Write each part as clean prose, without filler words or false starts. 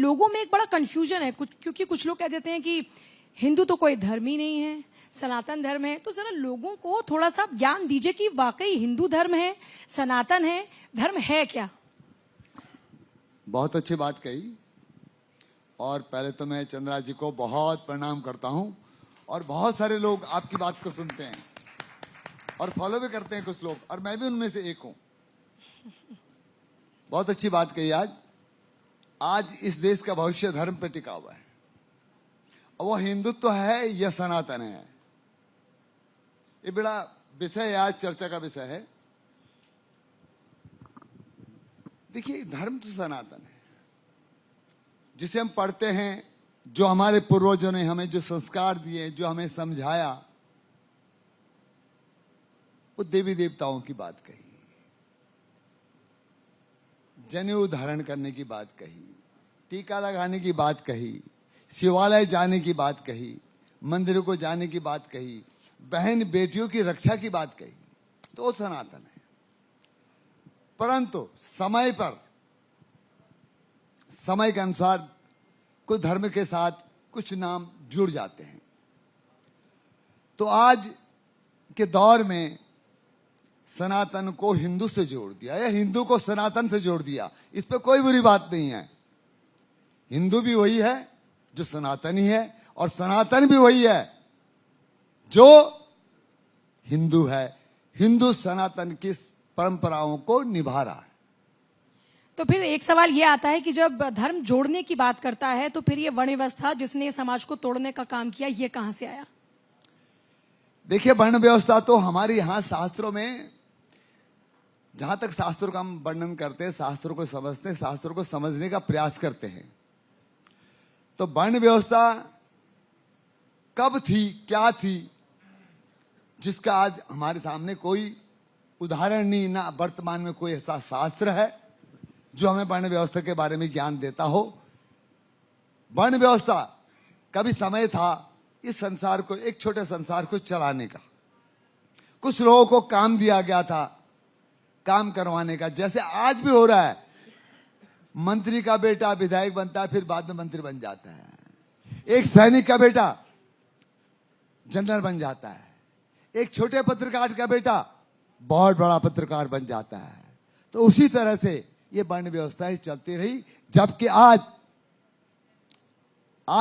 लोगों में एक बड़ा कंफ्यूजन है क्योंकि कुछ लोग कह देते हैं कि हिंदू तो कोई धर्म ही नहीं है, सनातन धर्म है। तो जरा लोगों को थोड़ा सा ज्ञान दीजिए कि वाकई हिंदू धर्म है, सनातन है, धर्म है क्या? बहुत अच्छी बात कही। और पहले तो मैं चंद्रा जी को बहुत प्रणाम करता हूं, और बहुत सारे लोग आपकी बात को सुनते हैं और फॉलो भी करते हैं कुछ लोग, और मैं भी उनमें से एक हूं। बहुत अच्छी बात कही। आज इस देश का भविष्य धर्म पर टिका हुआ है, और वो हिंदुत्व है या सनातन है। ये बड़ा विषय है, आज चर्चा का विषय है। देखिए, धर्म तो सनातन है, जिसे हम पढ़ते हैं, जो हमारे पूर्वजों ने हमें जो संस्कार दिए, जो हमें समझाया, वो देवी देवताओं की बात कही, जनेऊ धारण करने की बात कही, टीका लगाने की बात कही, शिवालय जाने की बात कही, मंदिरों को जाने की बात कही, बहन बेटियों की रक्षा की बात कही, तो वो सनातन है। परंतु समय पर, समय के अनुसार कुछ धर्म के साथ कुछ नाम जुड़ जाते हैं। तो आज के दौर में सनातन को हिंदू से जोड़ दिया या हिंदू को सनातन से जोड़ दिया, इस पे कोई बुरी बात नहीं है। हिंदू भी वही है जो सनातनी है, और सनातन भी वही है जो हिंदू है। हिंदू सनातन की परंपराओं को निभा रहा है। तो फिर एक सवाल ये आता है कि जब धर्म जोड़ने की बात करता है तो फिर ये वर्ण व्यवस्था जिसने समाज को तोड़ने का काम किया, ये कहां से आया? देखिए, वर्ण व्यवस्था तो हमारे यहां शास्त्रों में, जहां तक शास्त्रों का हम वर्णन करते हैं, शास्त्रों को समझते हैं, शास्त्रों को समझने का प्रयास करते हैं, तो वर्ण व्यवस्था कब थी, क्या थी, जिसका आज हमारे सामने कोई उदाहरण नहीं, ना वर्तमान में कोई ऐसा शास्त्र है जो हमें वर्ण व्यवस्था के बारे में ज्ञान देता हो। वर्ण व्यवस्था कभी समय था इस संसार को, एक छोटे संसार को चलाने का। कुछ लोगों को काम दिया गया था, काम करवाने का, जैसे आज भी हो रहा है। मंत्री का बेटा विधायक बनता है, फिर बाद में मंत्री बन जाता है। एक सैनिक का बेटा जनरल बन जाता है। एक छोटे पत्रकार का बेटा बहुत बड़ा पत्रकार बन जाता है। तो उसी तरह से ये वर्ण व्यवस्थाएं चलती रही, जबकि आज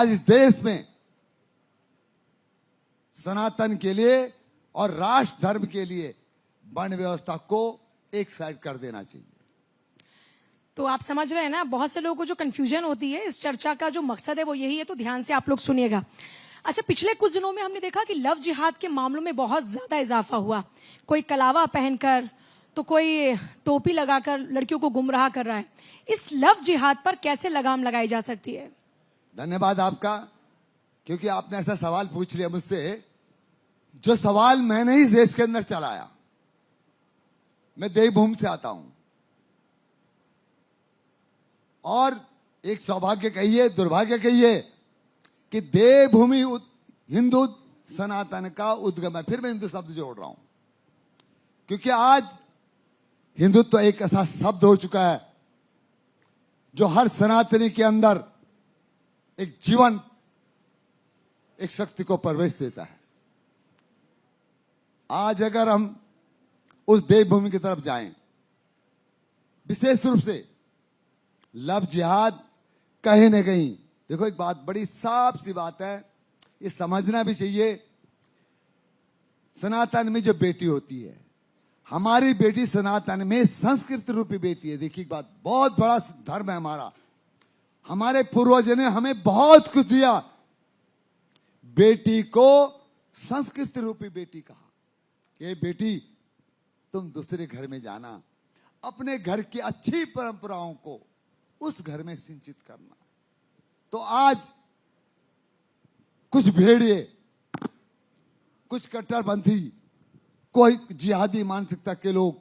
इस देश में सनातन के लिए और राष्ट्र धर्म के लिए वर्ण व्यवस्था को एक साइड कर देना चाहिए। तो आप समझ रहे हैं ना, बहुत से लोगों को जो कंफ्यूजन होती है, इस चर्चा का जो मकसद है वो यही है। तो ध्यान से आप लोग सुनिएगा। अच्छा, पिछले कुछ दिनों में हमने देखा कि लव जिहाद के मामलों में बहुत ज्यादा इजाफा हुआ। कोई कलावा पहनकर, तो कोई टोपी लगाकर लड़कियों को गुमराह कर रहा है। इस लव जिहाद पर कैसे लगाम लगाई जा सकती है? धन्यवाद आपका, क्योंकि आपने ऐसा सवाल पूछ लिया मुझसे, जो सवाल मैंने ही इस देश के अंदर चलाया। मैं देवभूमि से आता हूं, और एक सौभाग्य कहिए, दुर्भाग्य कहिए, कि देवभूमि हिंदू सनातन का उद्गम है। फिर मैं हिंदू शब्द जोड़ रहा हूं, क्योंकि आज हिंदुत्व एक ऐसा शब्द हो चुका है जो हर सनातनी के अंदर एक जीवन, एक शक्ति को प्रवेश देता है। आज अगर हम उस देवभूमि की तरफ जाएं, विशेष रूप से लव जिहाद कहीं न कहीं, देखो एक बात बड़ी साफ सी बात है, ये समझना भी चाहिए। सनातन में जो बेटी होती है, हमारी बेटी सनातन में संस्कृत रूपी बेटी है। देखिए एक बात, बहुत बड़ा धर्म है हमारा। हमारे पूर्वजों ने हमें बहुत कुछ दिया। बेटी को संस्कृत रूपी बेटी कहा। ये बेटी, तुम दूसरे घर में जाना, अपने घर की अच्छी परंपराओं को उस घर में सिंचित करना। तो आज कुछ भेड़िए, कुछ कट्टरपंथी, कोई जिहादी मानसिकता के लोग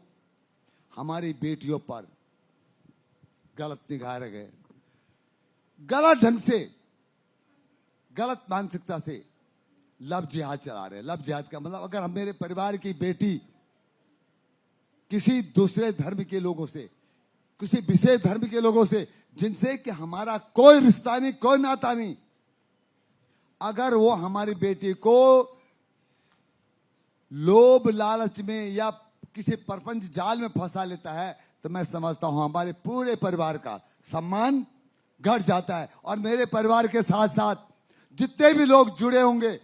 हमारी बेटियों पर गलत निगाह रख गए, गलत ढंग से, गलत मानसिकता से लव जिहाद चला रहे हैं। लव जिहाद का मतलब, अगर हम मेरे परिवार की बेटी किसी दूसरे धर्म के लोगों से, किसी विशेष धर्म के लोगों से जिनसे कि हमारा कोई रिश्ता नहीं, कोई नाता नहीं, अगर वो हमारी बेटी को लोभ लालच में या किसी परपंच जाल में फंसा लेता है, तो मैं समझता हूं हमारे पूरे परिवार का सम्मान घट जाता है। और मेरे परिवार के साथ साथ जितने भी लोग जुड़े होंगे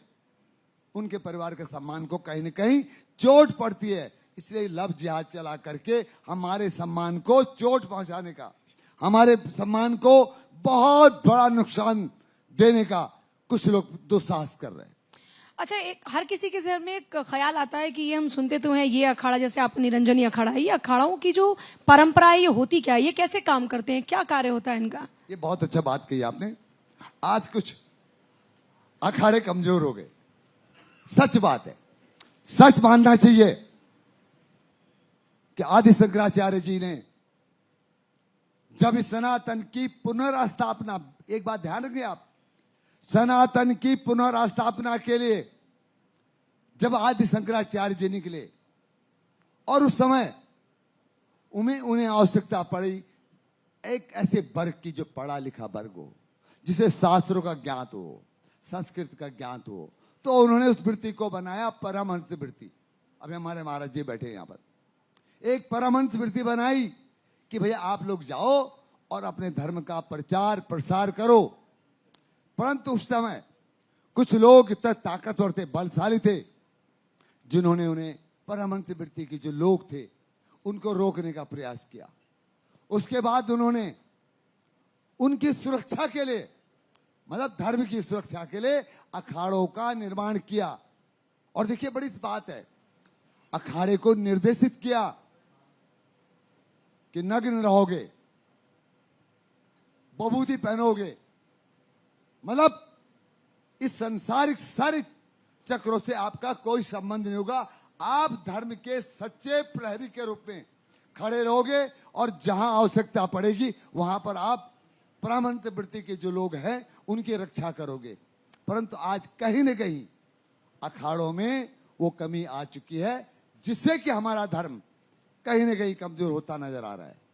उनके परिवार के सम्मान को कहीं न कहीं चोट पड़ती है। इसलिए लव जिहाद चला करके हमारे सम्मान को चोट पहुंचाने का, हमारे सम्मान को बहुत बड़ा नुकसान देने का कुछ लोग दुस्साहस कर रहे हैं। अच्छा, एक हर किसी के जहन में एक ख्याल आता है कि ये हम सुनते तो हैं, ये अखाड़ा जैसे आप निरंजनी अखाड़ा है, ये अखाड़ाओं की जो परंपरा है ये होती क्या है, ये कैसे काम करते हैं, क्या कार्य होता है इनका? ये बहुत अच्छा बात कही आपने। आज कुछ अखाड़े कमजोर हो गए, सच बात है, सच मानना चाहिए कि आदि शंकराचार्य जी ने जब इस सनातन की पुनर्स्थापना, एक बात ध्यान रखिए आप, सनातन की पुनर्स्थापना के लिए जब आदि शंकराचार्य जी निकले और उस समय उन्हें आवश्यकता पड़ी एक ऐसे वर्ग की जो पढ़ा लिखा वर्ग हो, जिसे शास्त्रों का ज्ञात हो, संस्कृत का ज्ञात हो, तो उन्होंने उस वृत्ति को बनाया परमहंस वृत्ति। अभी हमारे महाराज जी बैठे यहां पर, एक परमहंस वृत्ति बनाई कि भैया आप लोग जाओ और अपने धर्म का प्रचार प्रसार करो। परंतु उस समय कुछ लोग इतने ताकतवर थे, बलशाली थे, जिन्होंने उन्हें परमहंस वृत्ति के जो लोग थे उनको रोकने का प्रयास किया। उसके बाद उन्होंने उनकी सुरक्षा के लिए, मतलब धर्म की सुरक्षा के लिए अखाड़ों का निर्माण किया। और देखिए बड़ी बात है, अखाड़े को निर्देशित किया कि नग्न रहोगे, बबूती पहनोगे, मतलब इस संसारिक सारे चक्रों से आपका कोई संबंध नहीं होगा। आप धर्म के सच्चे प्रहरी के रूप में खड़े रहोगे और जहां आवश्यकता पड़ेगी वहां पर आप परमहंस वृत्ति के जो लोग हैं उनकी रक्षा करोगे। परंतु आज कहीं न कहीं अखाड़ों में वो कमी आ चुकी है, जिससे कि हमारा धर्म कहीं न कहीं कमजोर होता नजर आ रहा है।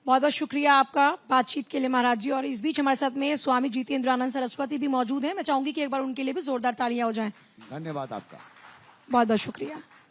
बहुत बहुत शुक्रिया आपका बातचीत के लिए महाराज जी। और इस बीच हमारे साथ में स्वामी जितेंद्रानंद सरस्वती भी मौजूद हैं। मैं चाहूंगी कि एक बार उनके लिए भी जोरदार तालियां हो जाएं। धन्यवाद आपका, बहुत बहुत शुक्रिया।